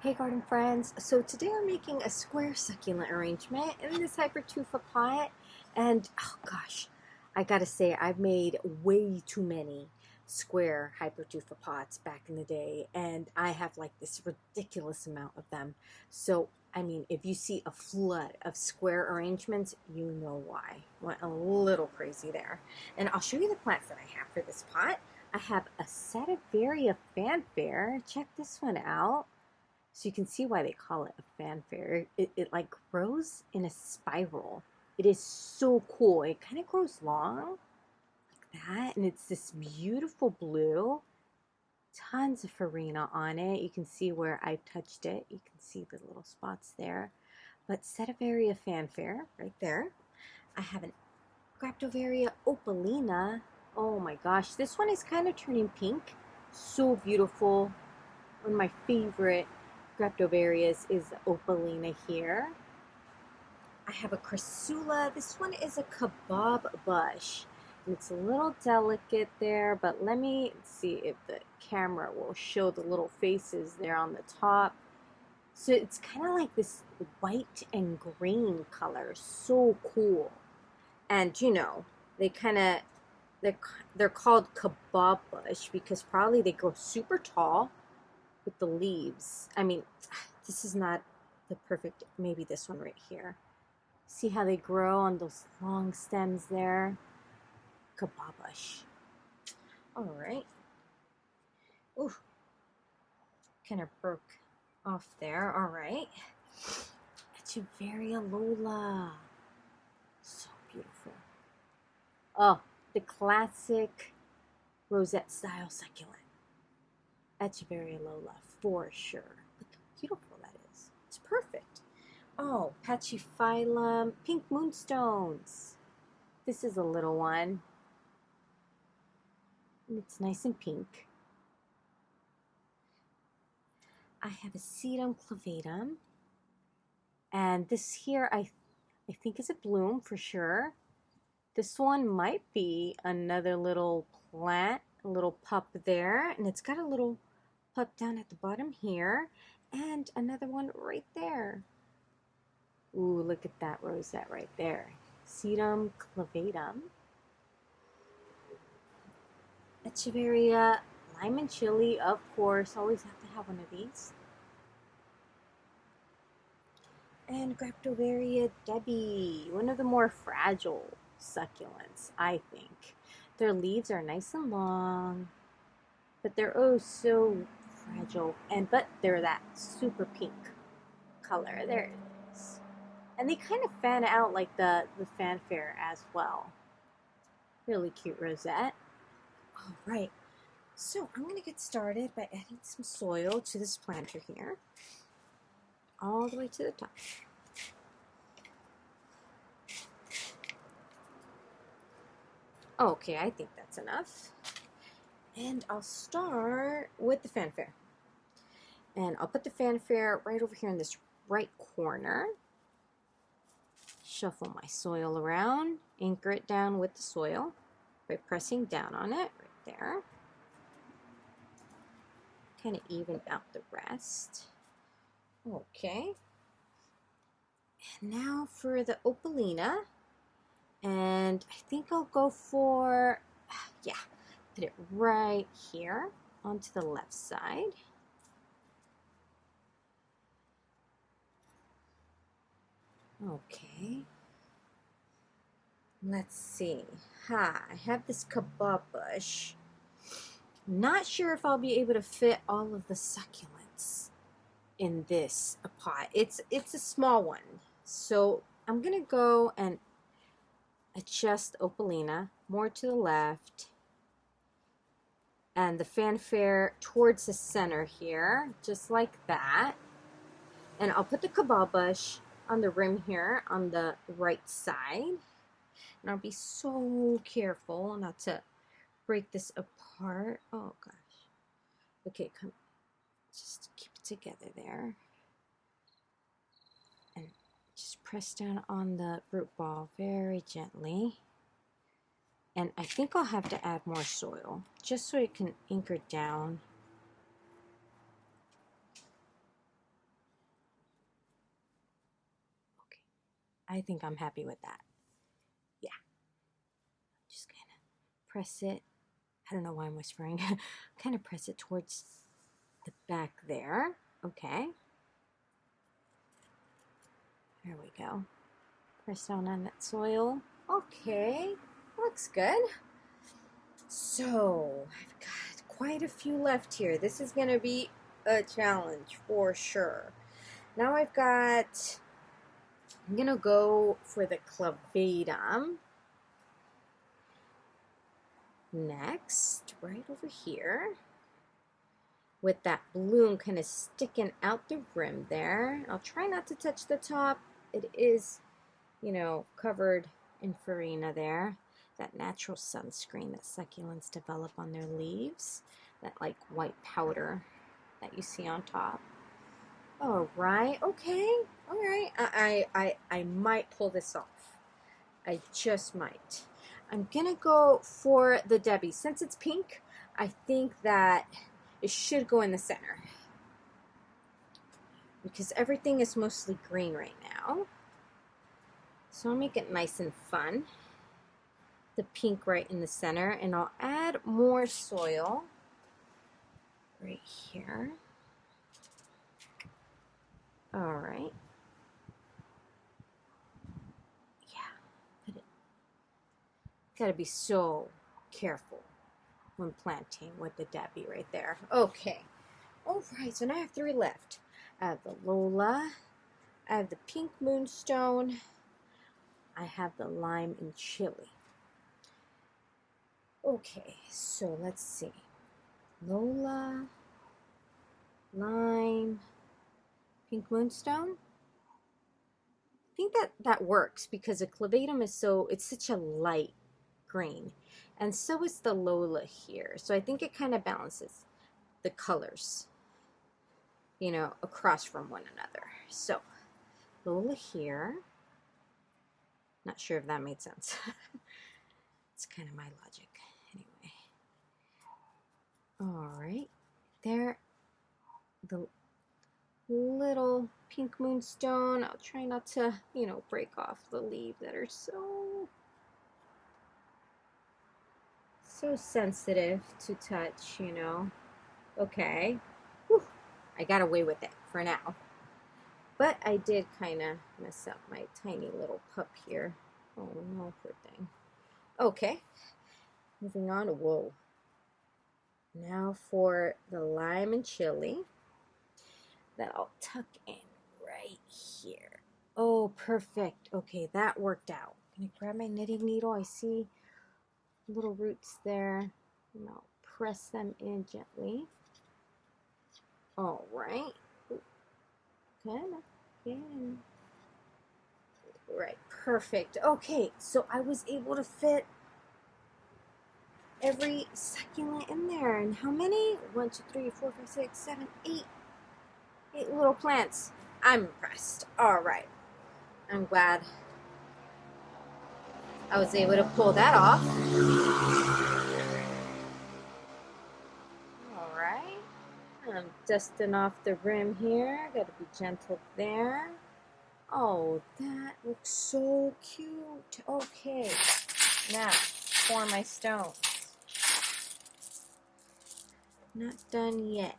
Hey garden friends, so today I'm making a square succulent arrangement in this hypertufa pot, and oh gosh, I gotta say I've made way too many square hypertufa pots back in the day, and I have like this ridiculous amount of them. So I mean, if you see a flood of square arrangements, you know why. Went a little crazy there. And I'll show you the plants that I have for this pot. I have a Setivaria fanfare. Check this one out. So you can see why they call it a fanfare. It like grows in a spiral. It is so cool. It kind of grows long like that. And it's this beautiful blue. Tons of farina on it. You can see where I've touched it. You can see the little spots there. But Setivaria fanfare right there. I have an Graptovaria opalina. Oh my gosh. This one is kind of turning pink. So beautiful. One of my favorite Graptovarias is opalina here. I have a Crassula. This one is a kebab bush. And it's a little delicate there, but let me see if the camera will show the little faces there on the top. So it's kind of like this white and green color. So cool. And you know, they're called kebab bush because probably they grow super tall with the leaves. I mean, this is not the perfect, maybe this one right here. See how they grow on those long stems there? Kababush. All right. Ooh, kind of broke off there. All right. Echeveria Lola. So beautiful. Oh, the classic rosette style succulent. Echeveria Lola, for sure. Look how beautiful that is. It's perfect. Oh, Pachyphyllum, pink moonstones. This is a little one. And it's nice and pink. I have a Sedum clavatum. And this here, I think is a bloom for sure. This one might be another little plant, a little pup there. And it's got a little pup down at the bottom here. And another one right there. Ooh, look at that rosette right there. Sedum clavatum. Echeveria lime and chili, of course. Always have to have one of these. And Graptovaria Debbie, one of the more fragile succulents, I think. Their leaves are nice and long, but they're oh so fragile. But they're that super pink color. There it is. And they kind of fan out like the fanfare as well. Really cute rosette. All right. So I'm going to get started by adding some soil to this planter here. All the way to the top. Okay, I think that's enough. And I'll start with the fanfare. And I'll put the fanfare right over here in this right corner. Shuffle my soil around. Anchor it down with the soil by pressing down on it right there. Kind of even out the rest. Okay. And now for the opalina. And I think I'll go for, yeah, put it right here onto the left side. Okay. Let's see. I have this kebab bush. Not sure if I'll be able to fit all of the succulents in this pot. It's a small one. So I'm going to go and adjust opalina more to the left and the fanfare towards the center here, just like that. And I'll put the kebab bush on the rim here on the right side. And I'll be so careful not to break this apart. Oh gosh. Okay, come, just keep it together there. And just press down on the root ball very gently. And I think I'll have to add more soil just so it can anchor down. I think I'm happy with that. Yeah. Just kind of press it. I don't know why I'm whispering. Kind of press it towards the back there. Okay. There we go. Press down on that soil. Okay. Looks good. So, I've got quite a few left here. This is going to be a challenge for sure. Now I'm going to go for the clavatum. Next, right over here, with that bloom kind of sticking out the rim there. I'll try not to touch the top. It is, you know, covered in farina there. That natural sunscreen that succulents develop on their leaves. That like white powder that you see on top. All right, okay, all right. I might pull this off. I just might. I'm gonna go for the Debbie. Since it's pink, I think that it should go in the center because everything is mostly green right now. So I'll make it nice and fun. The pink right in the center, and I'll add more soil right here. All right. Yeah. Gotta be so careful when planting with the Debbie right there. Okay. All right, so now I have 3 left. I have the Lola, I have the pink moonstone, I have the lime and chili. Okay, so let's see. Lola, lime, pink moonstone. I think that works because the clavatum is it's such a light green, and so is the Lola here. So I think it kind of balances the colors, you know, across from one another. So Lola here. Not sure if that made sense. It's kind of my logic anyway. All right, there, the little pink moonstone. I'll try not to, you know, break off the leaves that are so sensitive to touch, you know. Okay. Whew. I got away with it for now. But I did kind of mess up my tiny little pup here. Oh no, poor thing. Okay. Moving on. Whoa. Now for the lime and chili that I'll tuck in right here. Oh, perfect. Okay, that worked out. Can I grab my knitting needle? I see little roots there, and I'll press them in gently. All right. Okay. Right, perfect. Okay, so I was able to fit every succulent in there. And how many? 1, 2, 3, 4, 5, 6, 7, 8. 8 little plants. I'm impressed. All right. I'm glad I was able to pull that off. All right. I'm dusting off the rim here. Got to be gentle there. Oh, that looks so cute. Okay. Now, for my stones. Not done yet.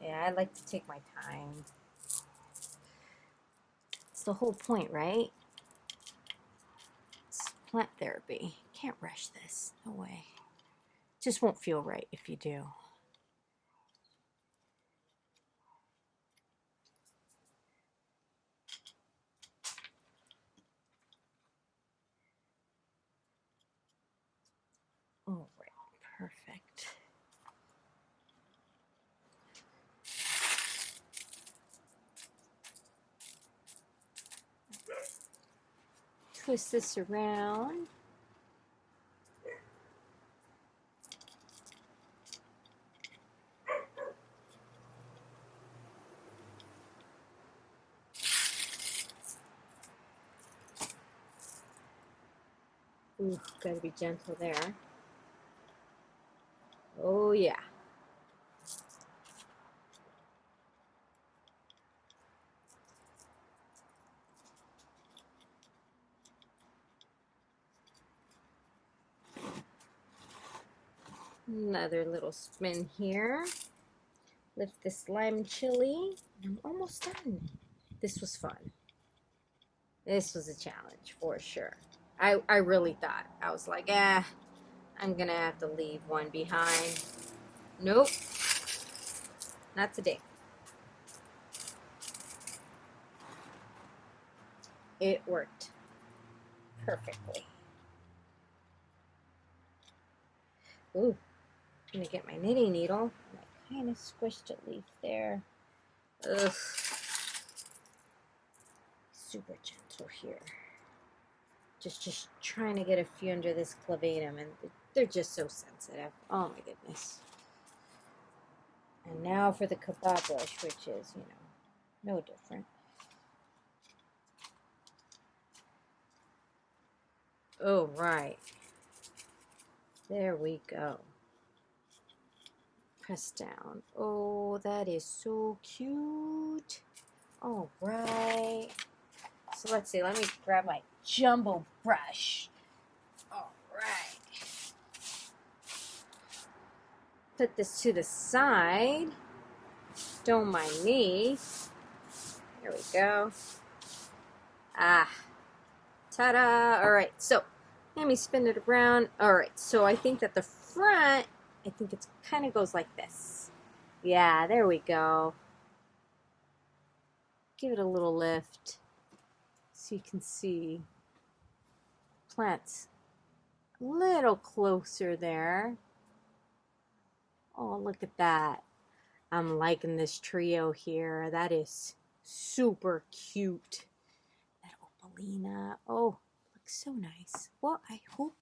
Yeah, I like to take my time. It's the whole point, right? It's plant therapy. Can't rush this. No way. It just won't feel right if you do. All right, perfect. Twist this around. Ooh, gotta be gentle there. Oh yeah. Another little spin here. Lift this lime chili. I'm almost done. This was fun. This was a challenge for sure. I really thought. I was like, I'm gonna have to leave one behind. Nope. Not today. It worked perfectly. Ooh, I'm gonna get my knitting needle. I kind of squished a leaf there. Ugh. Super gentle here. Just trying to get a few under this clavatum, and they're just so sensitive. Oh my goodness. And now for the kebab brush, which is, no different. Oh, right. There we go. Press down. Oh, that is so cute. All right. So let's see. Let me grab my jumbo brush. All right. Put this to the side. Don't mind me. There we go. Ta-da. All right. So let me spin it around. All right. So I think that the front, I think it kind of goes like this. Yeah, there we go. Give it a little lift so you can see plants a little closer there. Oh, look at that. I'm liking this trio here. That is super cute. That opalina. Oh, looks so nice. Well, I hope